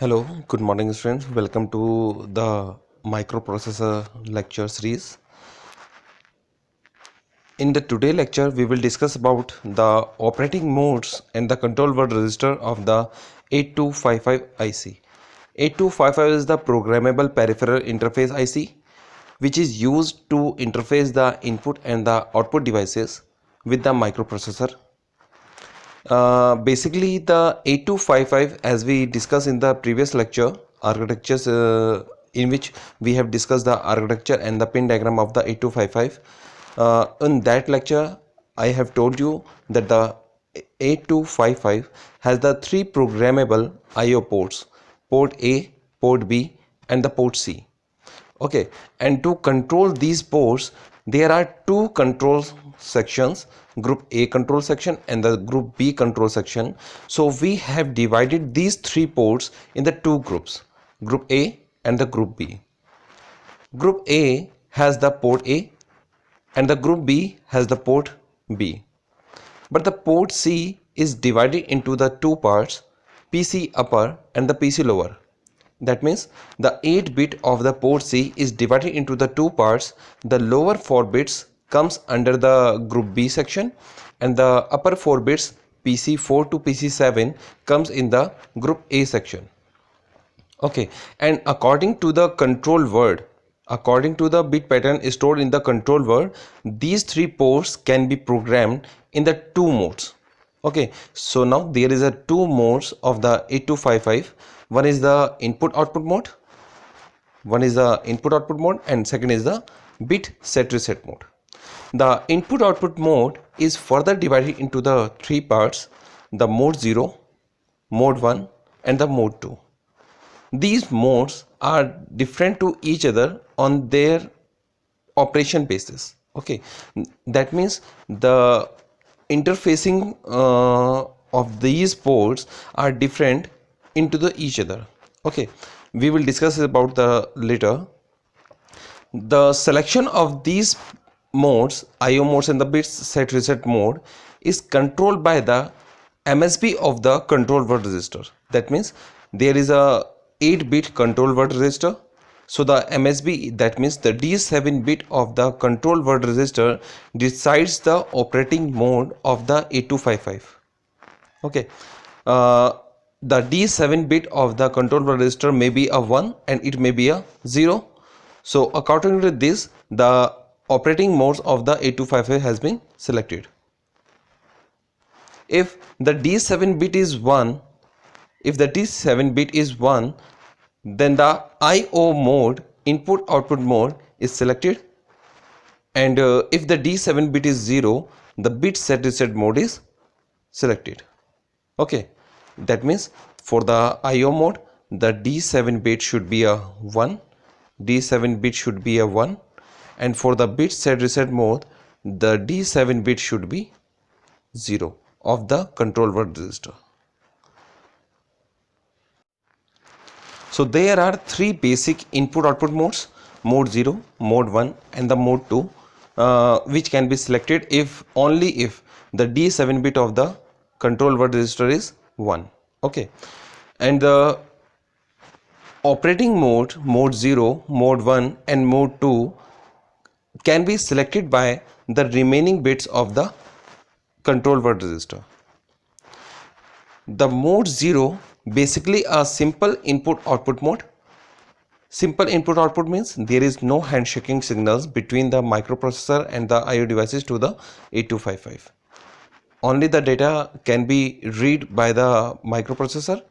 Hello, good morning friends. Welcome to the microprocessor lecture series. In the today lecture, we will discuss about the operating modes and the control word register of the 8255 IC. 8255 is the programmable peripheral interface IC, which is used to interface the input and the output devices with the microprocessor. Basically, the 8255, as we discussed in the previous lecture, architectures in which we have discussed the architecture and the pin diagram of the 8255. In that lecture, I have told you that the 8255 has the three programmable I/O ports: port A, port B, and the port C. Okay, and to control these ports there are two control sections, group A control section and the group B control section. So we have divided these three ports in the two groups, group A and the group B. Group A has the port A and the group B has the port B, but the port C is divided into the two parts, PC upper and the PC lower. That means the 8-bit of the port C is divided into the two parts. The lower 4 bits comes under the group B section and the upper 4 bits PC4 to PC7 comes in the group A section. Okay, and according to the control word, according to the bit pattern stored in the control word, these three ports can be programmed in the two modes. Okay, so now there is a two modes of the 8255. One is the input output mode, and second is the bit set reset mode. The input output mode is further divided into the three parts: the mode 0, mode 1 and the mode 2. These modes are different to each other on their operation basis. Okay, that means the interfacing of these ports are different into the each other. Okay, we will discuss about the later. The selection of these modes, IO modes and the bits set reset mode, is controlled by the MSB of the control word register. That means there is a 8-bit control word register. So the MSB, that means the D7 bit of the control word register, decides the operating mode of the 8255. Okay, the D7 bit of the control word register may be a 1 and it may be a 0. So according to this, the operating modes of the 8255 has been selected. If the D7 bit is 1, then the IO mode, input output mode, is selected, and if the D7 bit is 0, the bit set reset mode is selected. Okay, that means for the IO mode the D7 bit should be a 1, and for the bit set reset mode the D7 bit should be 0 of the control word register. So there are three basic input output modes: mode 0, mode 1 and the mode 2, which can be selected if only if the D7 bit of the control word register is 1. Okay, and the operating mode 0, mode 1 and mode 2 can be selected by the remaining bits of the control word register. The mode 0 basically a simple input output mode. Simple input output means there is no handshaking signals between the microprocessor and the IO devices to the 8255. Only the data can be read by the microprocessor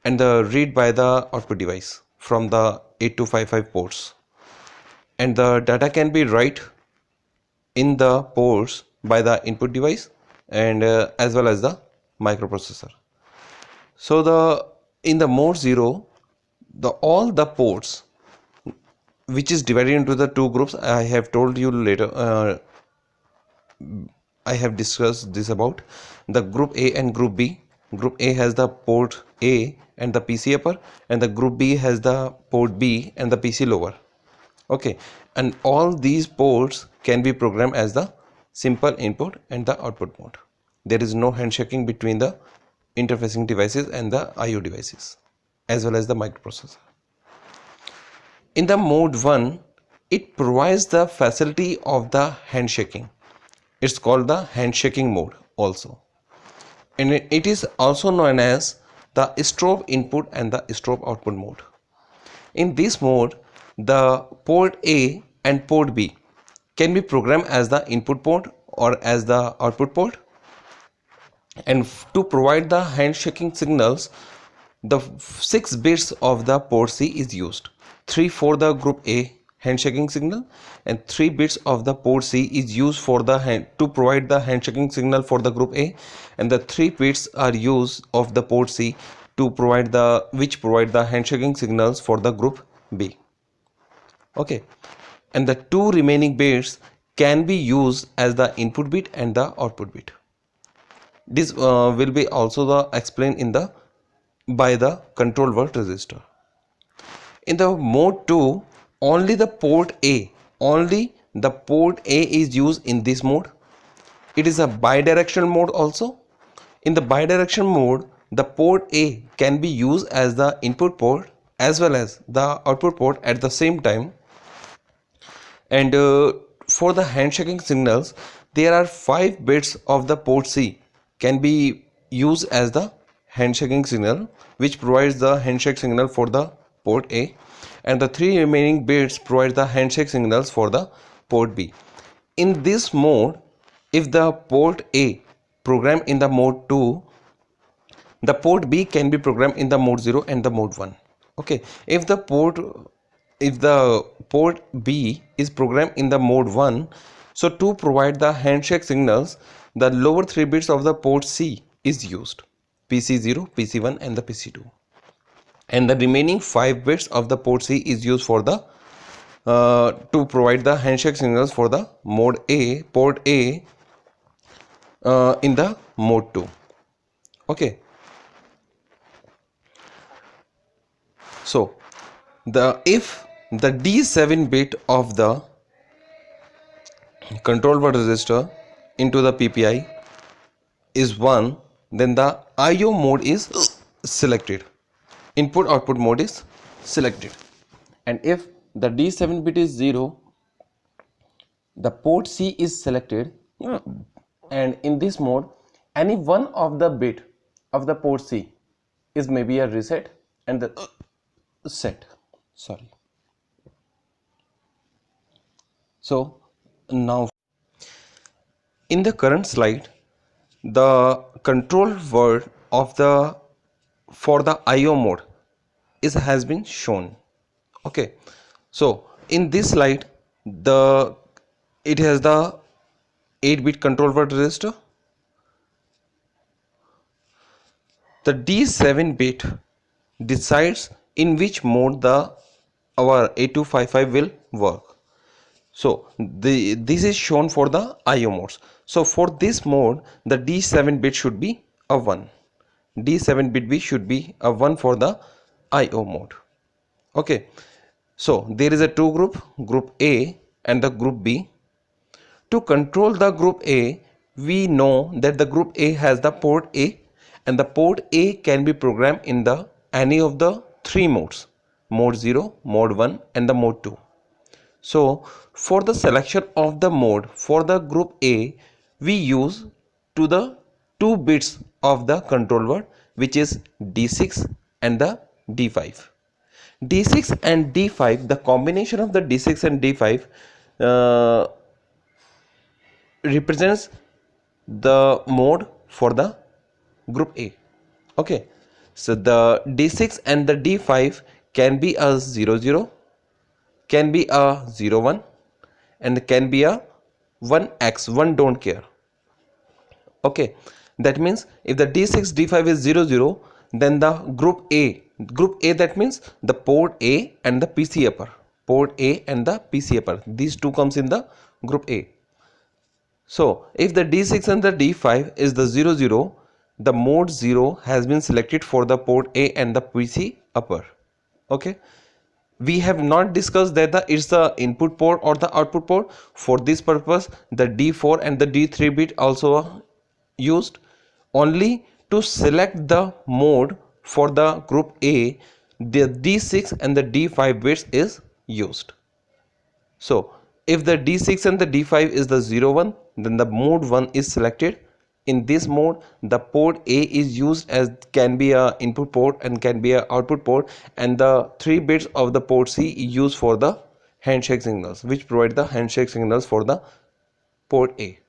and the read by the output device from the 8255 ports, and the data can be write in the ports by the input device and as well as the microprocessor. So the in the mode 0, all the ports, which is divided into the two groups, I have told you later, I have discussed this about the group A and group B. Group A has the port A and the PC upper, and the group B has the port B and the PC lower. Okay, and all these ports can be programmed as the simple input and the output mode. There is no handshaking between the interfacing devices and the IO devices. as well as the microprocessor. In the mode 1, it provides the facility of the handshaking. It's called the handshaking mode also, and it is also known as the strobe input and the strobe output mode. In this mode, the port A and port B can be programmed as the input port or as the output port, and to provide the handshaking signals, the 6 bits of the port C is used. 3 for the group A handshaking signal, and 3 bits of the port C is used for the to provide the handshaking signal for the group A, and the 3 bits are used of the port C to provide the handshaking signals for the group B. Okay, and the 2 remaining bits can be used as the input bit and the output bit. This will be also explained in the by the control word register. In the mode 2, only the port A is used in this mode. It is a bidirectional mode also. In the bidirectional mode, the port A can be used as the input port as well as the output port at the same time. And for the handshaking signals, there are 5 bits of the port C can be used as the handshaking signal, which provides the handshake signal for the port A, and the 3 remaining bits provide the handshake signals for the port B. In this mode, if the port A programmed in the mode 2, the port B can be programmed in the mode 0 and the mode 1. Okay, if the port B is programmed in the mode 1, so to provide the handshake signals, the lower 3 bits of the port C is used, PC0, PC1 and the PC2, and the remaining 5 bits of the port C is used for the to provide the handshake signals for the port A in the mode 2. Okay, so if the D7 bit of the control word register into the PPI is 1, then the IO mode is selected, input output mode is selected, and if the D7 bit is 0, the port C is selected, and in this mode any one of the bit of the port C is maybe a reset and the set. So now in the current slide, the control word of the for the IO mode has been shown. Okay, so in this slide, it has the 8-bit control word register. The D7 bit decides in which mode our 8255 will work. So this is shown for the IO modes. So for this mode, the D7 bit should be a 1. D7 bit should be a 1 for the IO mode. Okay, so there is a two group A and the group B. To control the group A, we know that the group A has the port A, and the port A can be programmed in the any of the 3 modes, mode 0, mode 1 and the mode 2. So for the selection of the mode for the group A, we use to the 2 bits of the control word, which is D6 and the D5. D6 and D5, the combination of the D6 and D5 represents the mode for the group A. Okay, so the D6 and the D5 can be a 00, can be a 01, and can be a 1x, 1 don't care. Okay, that means if the D6 D5 is 00, then the group A, that means the port A and the PC upper, port A and the PC upper, these two comes in the group A. So if the D6 and the D5 is the 00, the mode 0 has been selected for the port A and the PC upper. Okay, we have not discussed that it's the input port or the output port. For this purpose, the D4 and the D3 bit also are used. Only to select the mode for the group A, the D6 and the D5 bits is used. So if the D6 and the D5 is the 0 1, then the mode 1 is selected. In this mode, the port A is used as can be a input port and can be a output port, and the 3 bits of the port C is used for the handshake signals, which provide the handshake signals for the port A.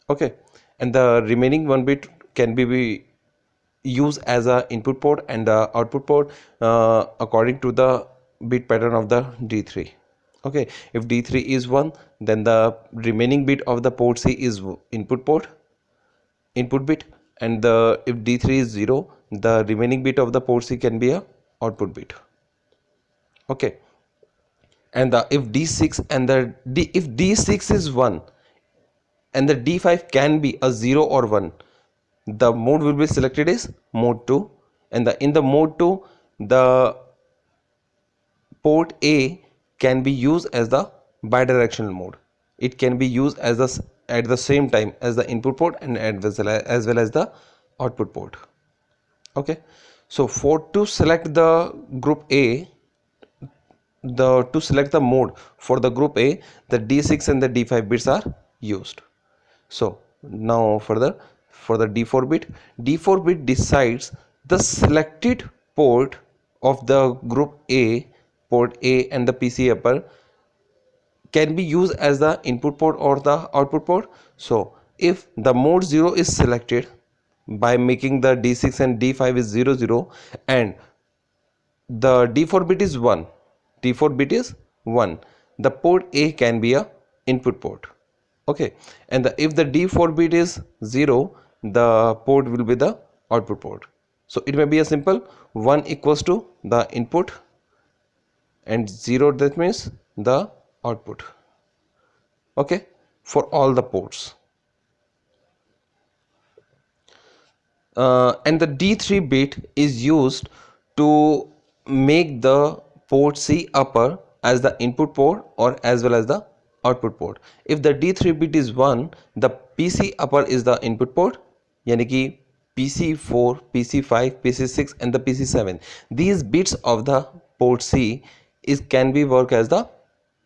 Okay, and the remaining 1 bit can be used as a input port and the output port according to the bit pattern of the D3. Okay, if D3 is 1, then the remaining bit of the port C is input bit, and if D3 is 0, the remaining bit of the port C can be a output bit. Okay, and if D6 and if D6 is 1 and the D5 can be a 0 or 1, the mode will be selected is mode 2, and in the mode 2, the port A can be used as the bidirectional mode. It can be used as at the same time as the input port and as well as the output port. Okay, so to select the group A, to select the mode for the group A, the D6 and the D5 bits are used. So now further, for the D4 bit decides the selected port of the group A, port A and the PC upper can be used as the input port or the output port. So if the mode 0 is selected by making the D6 and D5 is 0 0 and the D4 bit is 1, the port A can be a input port. Okay, and if the D4 bit is 0, the port will be the output port. So it may be a simple 1 equals to the input and 0, that means the output. Okay, for all the ports. And the D3 bit is used to make the port C upper as the input port or as well as the output port. If the D3 bit is 1, the PC upper is the input port, yani ki PC4, PC5, PC6 and the PC7. These bits of the port C can be work as the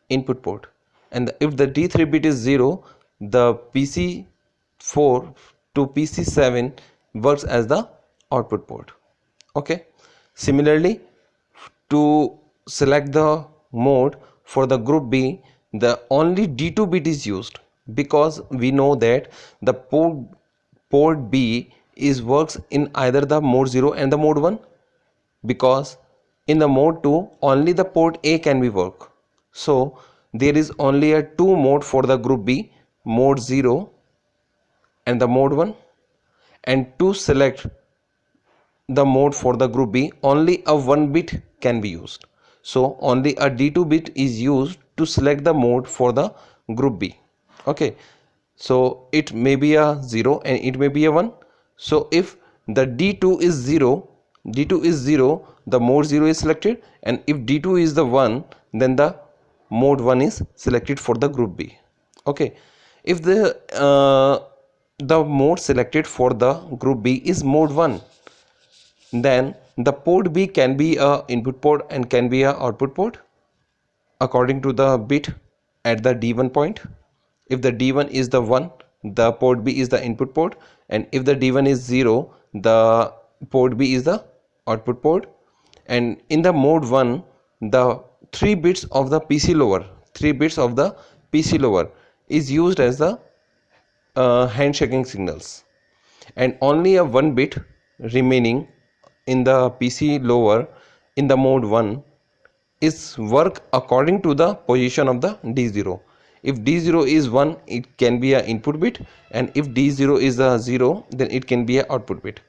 input port, and if the D3 bit is 0, the PC4 to PC7 works as the output port. Okay, similarly, to select the mode for the group B, the only D2 bit is used, because we know that the port B works in either the mode 0 and the mode 1, because in the mode 2 only the port A can be work. So there is only a 2 mode for the group B, mode 0 and the mode 1, and to select the mode for the group B, only a 1 bit can be used. So only a D2 bit is used to select the mode for the group B. Okay, so it may be a 0 and it may be a 1. So if the D2 is 0, the mode 0 is selected, and if D2 is the 1, then the mode 1 is selected for the group B. Okay, if the mode selected for the group B is mode 1, then the port B can be a input port and can be a output port according to the bit at the D1 point. If the D1 is the 1, the port B is the input port, and if the D1 is 0, the port B is the output port. And in the mode 1, the 3 bits of the PC lower is used as the handshaking signals, and only a 1 bit remaining in the PC lower in the mode 1 is work according to the position of the D0. If D0 is 1, it can be an input bit, and if D0 is a 0, then it can be an output bit.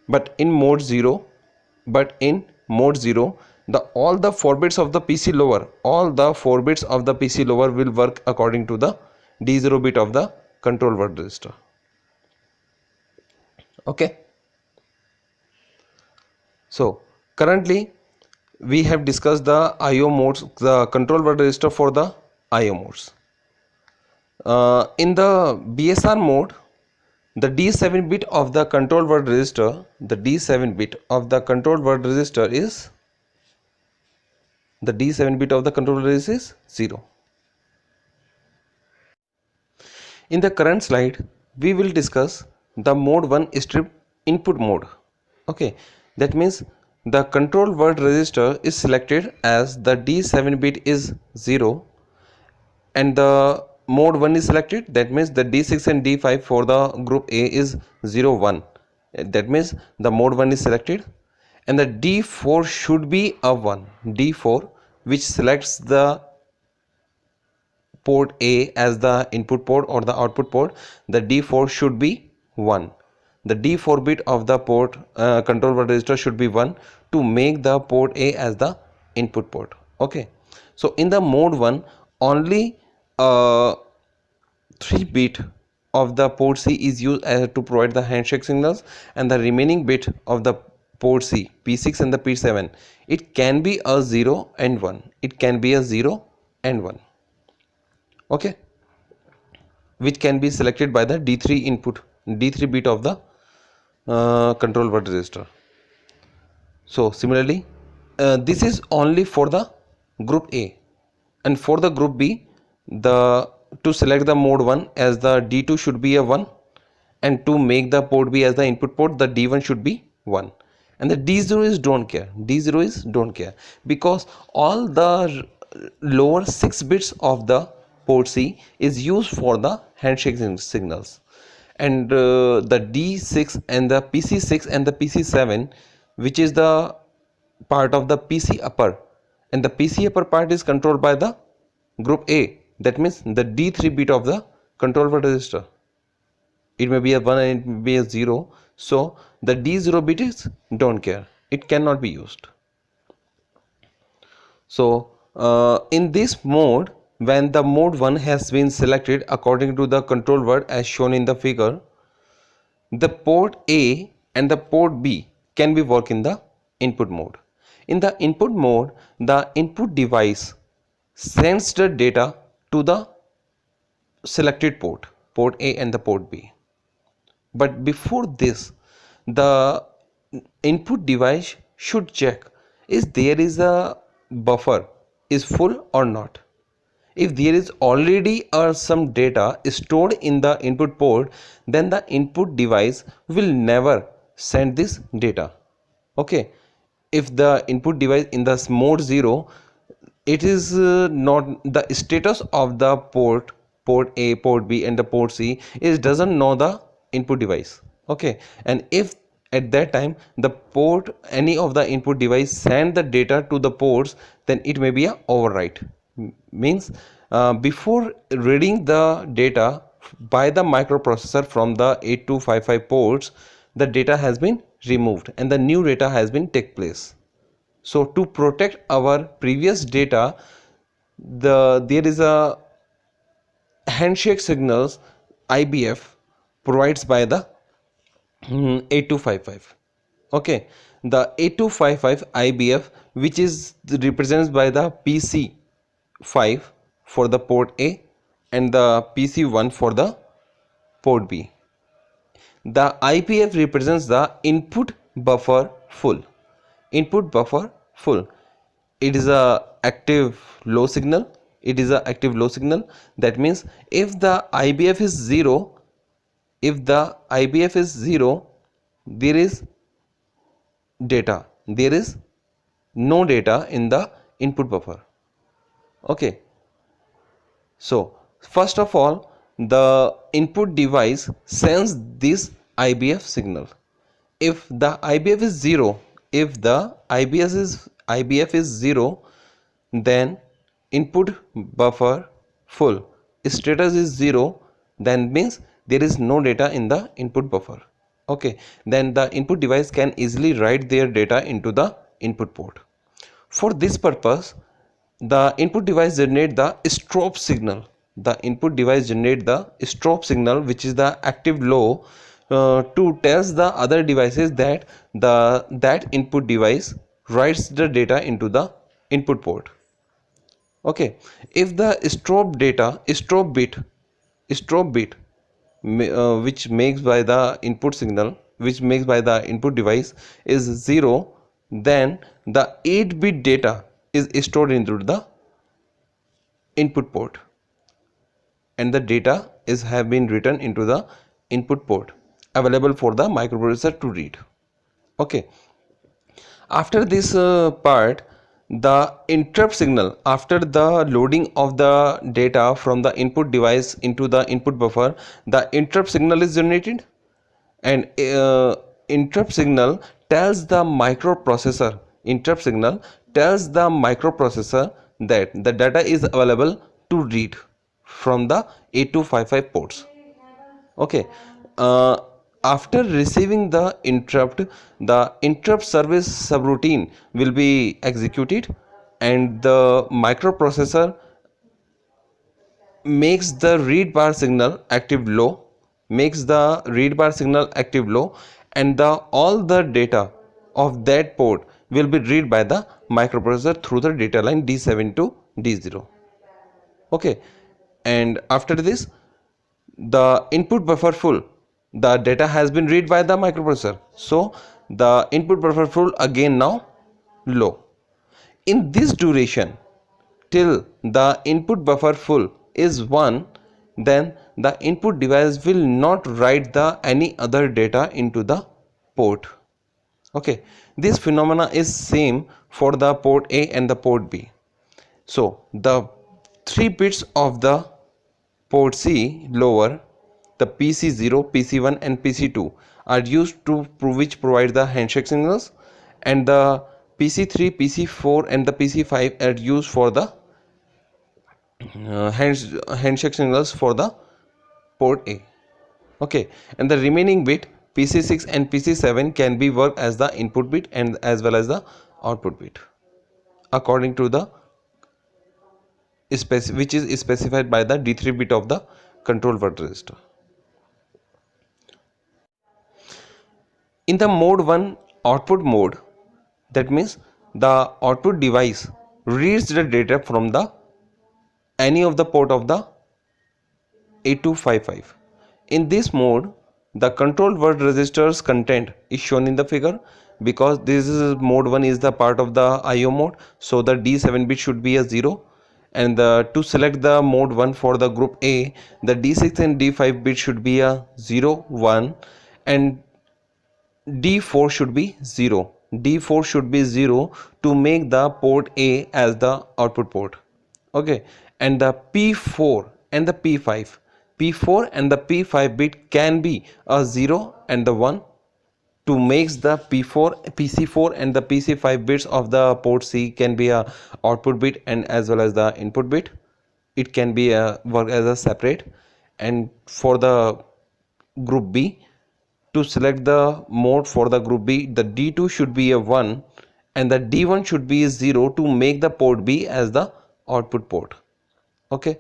But in mode 0, all the 4 bits of the PC lower, will work according to the D0 bit of the control word register. Okay. So currently we have discussed the IO modes, the control word register for the IO modes. In the BSR mode, the D7 bit of the control word register, is the D7 bit of the controller is 0. In the current slide, we will discuss the mode 1 strip input mode. Okay, that means the control word register is selected as the D7 bit is 0 and the mode 1 is selected, that means the D6 and D5 for the group A is 0 1, that means the mode 1 is selected, and the D4 should be a 1, D4 which selects the port A as the input port or the output port, the D4 should be 1. The D4 bit of the port control word register should be 1 to make the port A as the input port. Okay, so in the mode 1 only 3 bit of the port C is used to provide the handshake signals, and the remaining bit of the port C, P6 and the P7, it can be a 0 and 1, it can be a 0 and 1. Okay, which can be selected by the D3 input, D3 bit of the control word register. So similarly, this is only for the group A, and for the group B, to select the mode 1 as the D2 should be a 1, and to make the port B as the input port, the D1 should be 1, and the D0 is don't care, D0 is don't care, because all the lower 6 bits of the port C is used for the handshake signals, and the D6 and the PC6 and the PC7, which is the part of the PC upper, and the PC upper part is controlled by the group A, that means the D3 bit of the control word register. It may be a 1 and it may be a 0, so the D0 bit is don't care, it cannot be used. So in this mode, when the mode 1 has been selected according to the control word as shown in the figure, the port A and the port B can be work in the input mode. In the input mode, the input device sends the data to the selected port, port A and the port B. But before this, the input device should check if there is a buffer is full or not. If there is already some data stored in the input port, then the input device will never send this data. Okay, if the input device in the mode 0, it is not the status of the port A, port B and the port C is doesn't know the input device. Okay, and if at that time the port any of the input device send the data to the ports, then it may be a overwrite. Means before reading the data by the microprocessor from the 8255 ports, the data has been removed and the new data has been take place. So to protect our previous data, there is a handshake signals IBF provides by the 8255. Okay, the 8255 IBF, which is represented by the PC5 for the port A and the PC1 for the port B. The IBF represents the input buffer full. Input buffer full. It is a active low signal. It is a active low signal. That means if the IBF is 0, there is data. There is no data in the input buffer. Okay. So first of all, the input device sends this IBF signal. If the IBF is 0, IBF is 0, then input buffer full, status is 0, then means there is no data in the input buffer. Okay, then the input device can easily write their data into the input port. For this purpose, the input device generate the strobe signal. The input device generate the strobe signal, which is the active low, to tells the other devices that that input device writes the data into the input port. Okay, if the strobe bit which makes by the input signal, which makes by the input device is 0, then the 8-bit data is stored into the input port, and the data is have been written into the input port available for the microprocessor to read. Okay, after this part, the interrupt signal, after the loading of the data from the input device into the input buffer, the interrupt signal is generated, and interrupt signal tells the microprocessor, interrupt signal tells the microprocessor that the data is available to read from the 8255 ports. Okay, uh, after receiving the interrupt service subroutine will be executed, and the microprocessor makes the read bar signal active low, and the all the data of that port will be read by the microprocessor through the data line D7 to D0. Okay, and after this, the input buffer full, the data has been read by the microprocessor, so the input buffer full again now low. In this duration, till the input buffer full is 1, then the input device will not write the any other data into the port. Okay, this phenomena is same for the port A and the port B. So the 3 bits of the port C lower, the PC0, PC1 and PC2 are used to which provide the handshake signals, and the PC3, PC4 and the PC5 are used for the handshake signals for the port A. Okay, and the remaining bit PC6 and PC7 can be worked as the input bit and as well as the output bit according to the which is specified by the D3 bit of the control word register. In the mode 1 output mode, that means the output device reads the data from the any of the port of the 8255. In this mode, the control word register's content is shown in the figure. Because this is mode 1 is the part of the IO mode, so the D7 bit should be a 0, and to select the mode 1 for the group A, the D6 and D5 bit should be a 0, 1, and D4 should be 0. D4 should be 0 to make the port A as the output port. Okay, and the P4 and the P5 bit can be a 0 and the 1 to makes the PC4 and the PC5 bits of the port C can be a output bit and as well as the input bit. It can be a work as a separate. And for the group B, to select the mode for the group B, the D2 should be a 1 and the D1 should be a 0 to make the port B as the output port. Okay,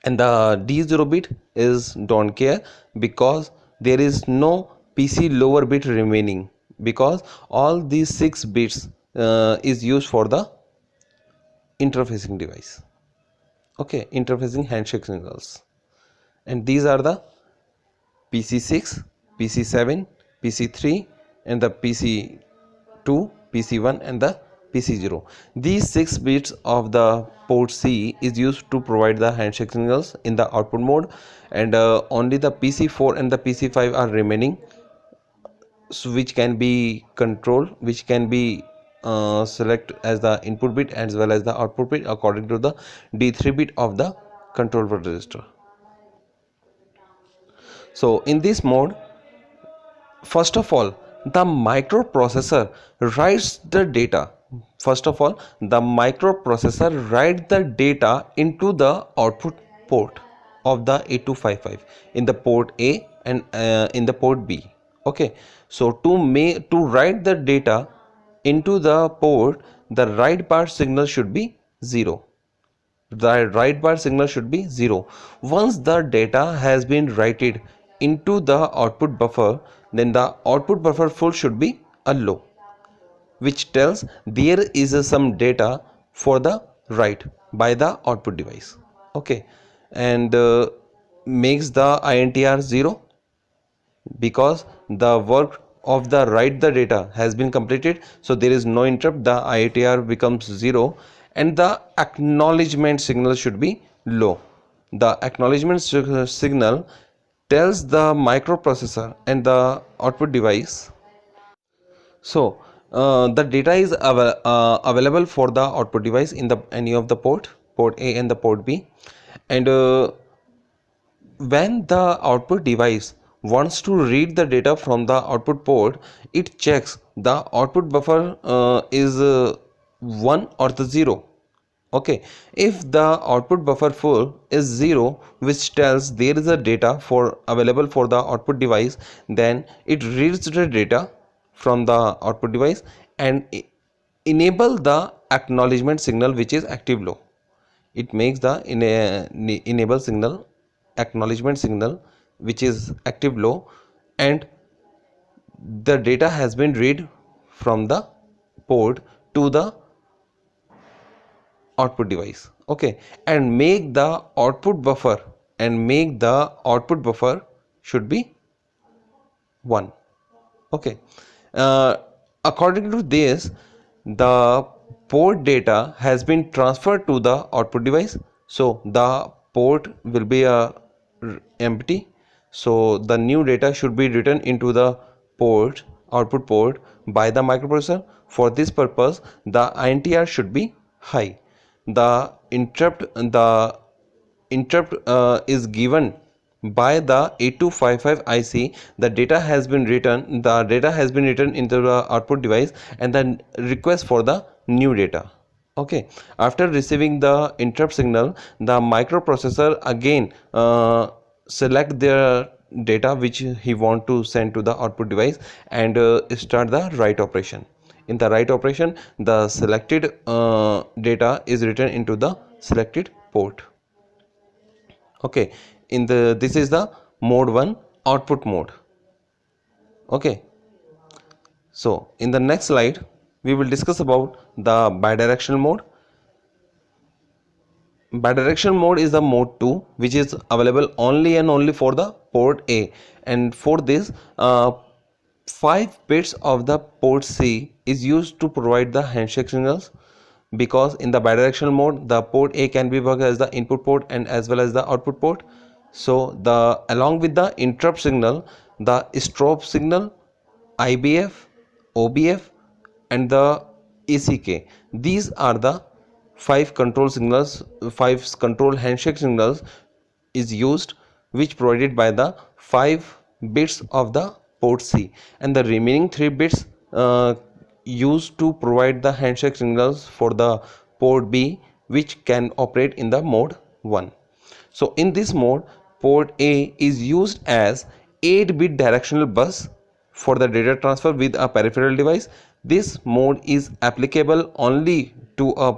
and the D0 bit is don't care because there is no PC lower bit remaining, because all these 6 bits is used for the interfacing device. Okay, interfacing handshake signals, and these are the PC6, PC7, PC3 and the PC2, PC1 and the PC0. These 6 bits of the port C is used to provide the handshake signals in the output mode, and only the PC4 and the PC5 are remaining, so which can be controlled, which can be select as the input bit as well as the output bit according to the D3 bit of the control word register. So in this mode, first of all, the microprocessor writes the data. First of all, the microprocessor writes the data into the output port of the 8255 in the port A and in the port B. Okay, so to write the data into the port, the write bar signal should be 0. The write bar signal should be 0. Once the data has been written into the output buffer, then the output buffer full should be a low, which tells there is some data for the write by the output device. Okay, and makes the INTR 0 because the work of the write the data has been completed, so there is no interrupt, the ITR becomes 0, and the acknowledgement signal should be low. The acknowledgement signal tells the microprocessor and the output device. So the data is available for the output device in the any of the port A and the port B, and when the output device wants to read the data from the output port, it checks the output buffer is 1 or the 0. Okay, if the output buffer full is 0, which tells there is a data for available for the output device, then it reads the data from the output device and enable the acknowledgement signal, which is active low. It makes the enable signal, acknowledgement signal, which is active low, and the data has been read from the port to the output device. Okay, and make the output buffer should be 1. Okay, according to this, the port data has been transferred to the output device, so the port will be empty, so the new data should be written into the output port by the microprocessor. For this purpose, the INTR should be high. The interrupt is given by the 8255 IC. The data has been written into the output device and the request for the new data. Okay, after receiving the interrupt signal, the microprocessor again select their data which he want to send to the output device and start the write operation. In the write operation, the selected data is written into the selected port. Okay, this is the mode 1 output mode. Okay, so in the next slide we will discuss about the bidirectional mode. Bidirectional mode is the mode 2, which is available only and only for the port A, and for this 5 bits of the port C is used to provide the handshake signals, because in the bidirectional mode the port A can be worked as the input port and as well as the output port. So the along with the interrupt signal, the strobe signal, IBF, OBF and the ACK, these are the 5 control handshake signals is used, which provided by the 5 bits of the port C, and the remaining 3 bits used to provide the handshake signals for the port B, which can operate in the mode 1. So in this mode, port A is used as 8-bit directional bus for the data transfer with a peripheral device. This mode is applicable only to a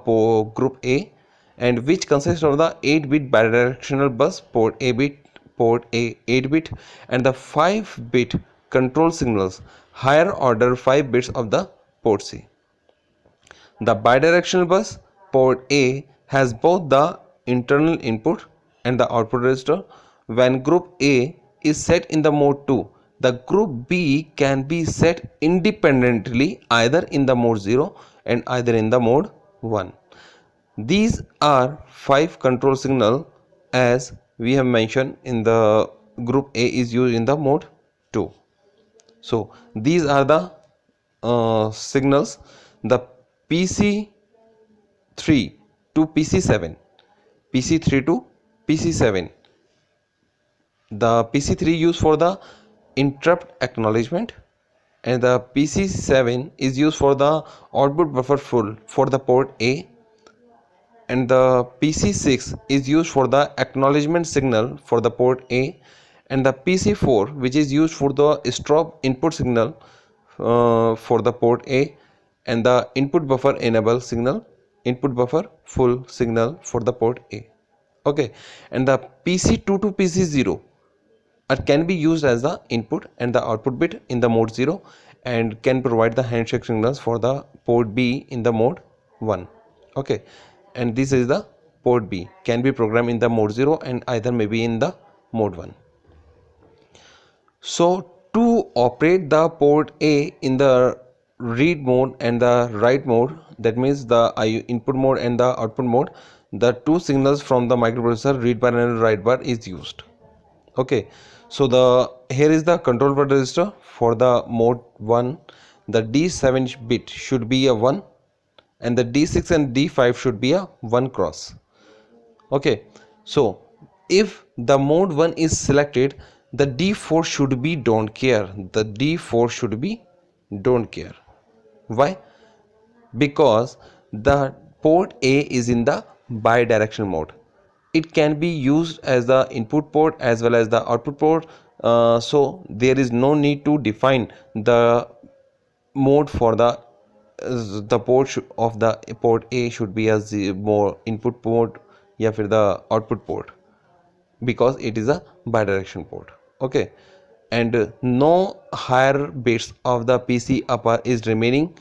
group A, and which consists of the 8-bit bidirectional bus, port A 8-bit, and the 5-bit control signals, higher order 5 bits of the port C. The bidirectional bus port A has both the internal input and the output register. When group A is set in the mode 2, the group B can be set independently either in the mode 0 and either in the mode 1. These are 5 control signal, as we have mentioned in the group A is used in the mode 2. So these are the signals. The PC3 to PC7, PC3 to PC7. The PC3 used for the interrupt acknowledgement, and the PC7 is used for the output buffer full for the port A, and the PC6 is used for the acknowledgement signal for the port A, and the PC4, which is used for the strobe input signal for the port A, and the input buffer enable signal, input buffer full signal for the port A. Okay, and the PC2 to PC0 can be used as the input and the output bit in the mode 0, and can provide the handshake signals for the port B in the mode 1. Okay, and this is the port B, can be programmed in the mode 0 and either maybe in the mode 1. So to operate the port A in the read mode and the write mode, that means the input mode and the output mode, the two signals from the microprocessor read bar and write bar is used. Okay, so here is the control word register for the mode 1. The D7 bit should be a 1 and the D6 and D5 should be a 1 cross. Okay, so if the mode 1 is selected, the D4 should be don't care. The D4 should be don't care. Why? Because the port A is in the bidirectional mode. It can be used as the input port as well as the output port, so there is no need to define the mode for the port of the port A should be a more input port या फिर the output port, because it is a bidirectional port. Okay, and no higher bits of the PC upper is remaining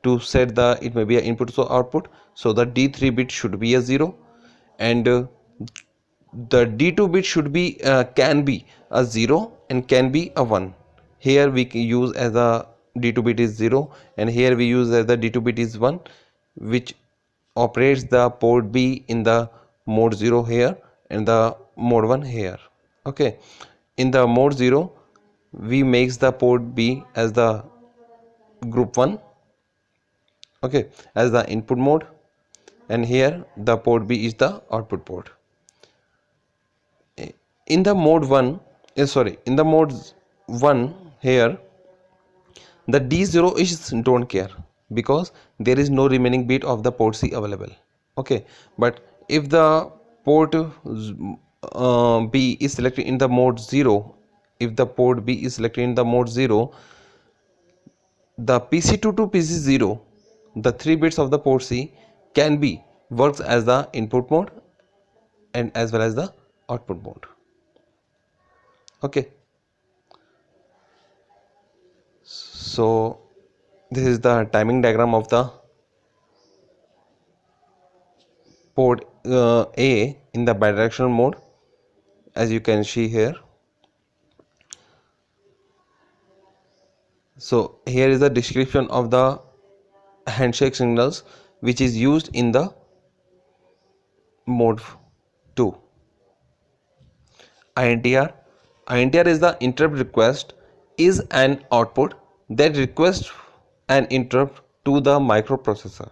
to set the, it may be an input or output, so the D3 bit should be a 0 and the D2 bit should be can be a 0 and can be a 1. Here we can use as a D2 bit is 0 and here we use as the D2 bit is 1, which operates the port B in the mode 0 here and the mode 1 here. Okay, in the mode 0 we makes the port B as the group 1, okay, as the input mode, and here the port B is the output port. In the mode 1 in the mode 1 here the D0 is don't care because there is no remaining bit of the port C available. Okay, but if the port B is selected in the mode 0, if the port B is selected in the mode 0, the PC2 to PC0, the 3 bits of the port C can be works as the input mode and as well as the output mode. Okay, so this is the timing diagram of the port A in the bidirectional mode, as you can see here. So here is the description of the handshake signals which is used in the mode 2. INTR is the interrupt request, is an output that requests an interrupt to the microprocessor.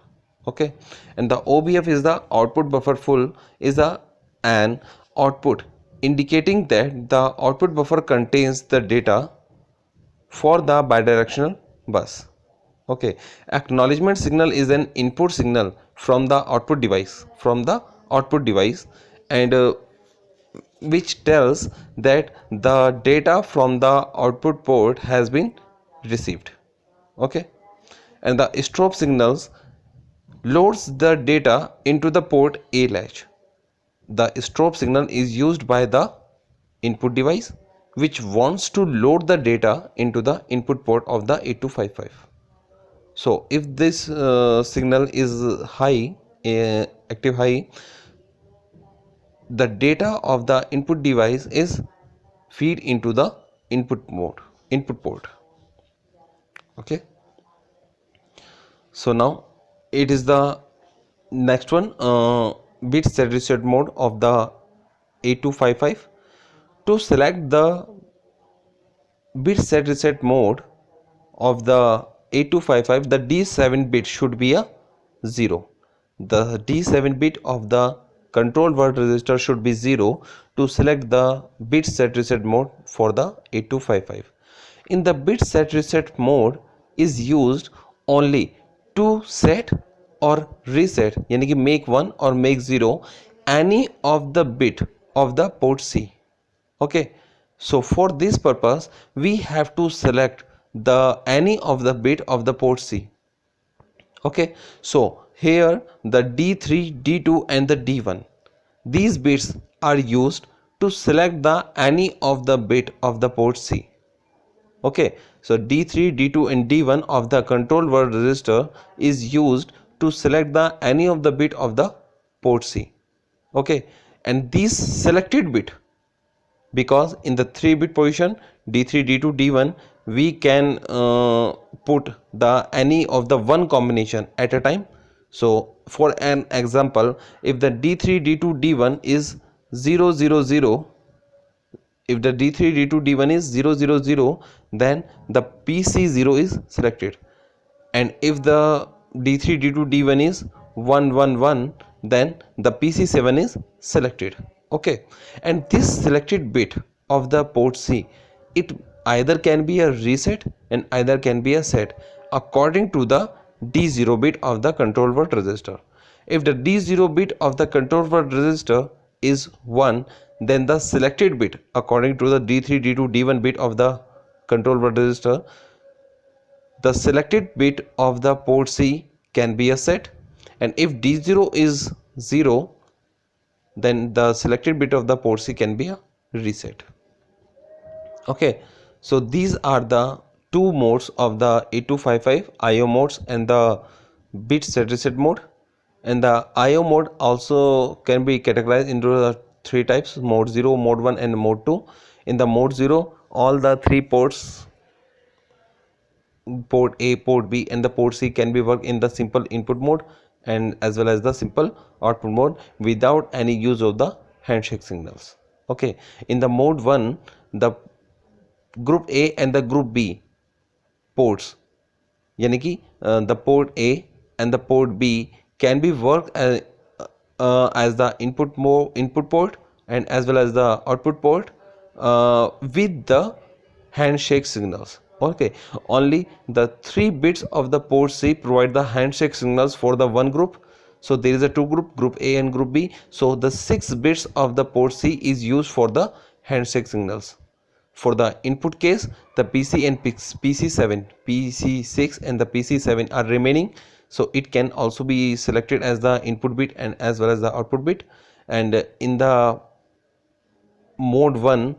Okay, and the OBF is the output buffer full, is an output indicating that the output buffer contains the data for the bidirectional bus. Okay, acknowledgement signal is an input signal from the output device, and which tells that the data from the output port has been received. Okay, and the strobe signals loads the data into the port A latch. The strobe signal is used by the input device which wants to load the data into the input port of the 8255. So if this signal is high, active high, the data of the input device is feed into the input port. Okay, so now it is the next one, bit set reset mode of the 8255. To select the bit set reset mode of the 8255, the D7 bit should be a 0. The D7 bit of the control word register should be 0 to select the bit set reset mode for the 8255. In the bit set reset mode is used only to set or reset, यानी कि make 1 or make 0 any of the bit of the port C. Okay, so for this purpose we have to select the any of the bit of the port C. Okay, so here the D3, D2 and the D1, these bits are used to select the any of the bit of the port C. Okay, so D3, D2 and D1 of the control word register is used to select the any of the bit of the port C. Okay, and this selected bit, because in the 3-bit position D3, D2, D1, we can put the any of the one combination at a time. So for an example, if the D3, D2, D1 is 0 0 0, if the D3, D2, D1 is 0 0 0, then the PC0 is selected, and if the D3, D2, D1 is 1 1 1, then the PC7 is selected. Okay, and this selected bit of the port C, it either can be a reset and either can be a set according to the D0 bit of the control word register. If the D0 bit of the control word register is 1, then the selected bit according to the D3, D2, D1 bit of the control word register, the selected bit of the port C can be a set, and if D0 is 0, then the selected bit of the port C can be a reset. Okay, so these are the two modes of the 8255 IO modes and the bit set reset mode. And the IO mode also can be categorized into the three types: mode 0, mode 1 and mode 2. In the mode 0, all the three ports, port A, port B and the port C, can be worked in the simple input mode and as well as the simple output mode without any use of the handshake signals. Okay, in the mode 1, the group A and the group B ports, यानी कि the port A and the port B can be worked as the input port and as well as the output port with the handshake signals. Okay, only the 3 bits of the port C provide the handshake signals for the one group. So there is a two group A and group B. So the 6 bits of the port C is used for the handshake signals. For the input case, the PC and PC7, PC6 and the PC7 are remaining, so it can also be selected as the input bit and as well as the output bit. And in the mode 1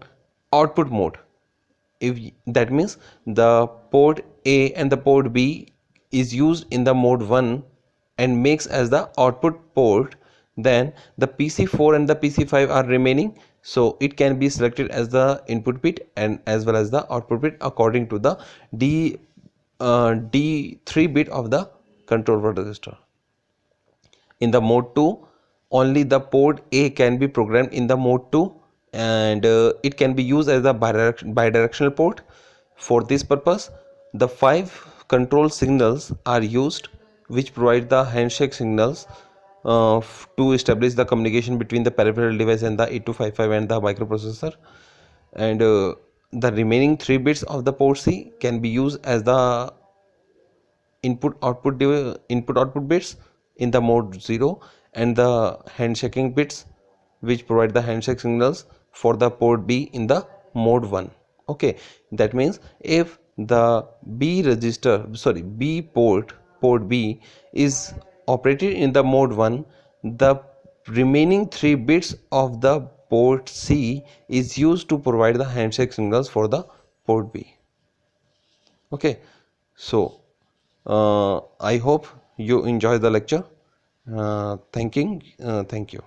output mode, if that means the port A and the port B is used in the mode 1 and makes as the output port, then the PC4 and the PC5 are remaining, so it can be selected as the input bit and as well as the output bit according to the D3 bit of the control word register. In the mode 2, only the port A can be programmed in the mode 2, and it can be used as a bidirectional port. For this purpose, the 5 control signals are used which provide the handshake signals to establish the communication between the peripheral device and the 8255 and the microprocessor. And the remaining 3 bits of the port C can be used as the input output bits in the mode 0 and the handshaking bits which provide the handshake signals for the port B in the mode 1. Okay, that means if the B port B is operated in the mode 1, the remaining 3 bits of the port C is used to provide the handshake signals for the port B. Okay, so I hope you enjoy the lecture. Thank you.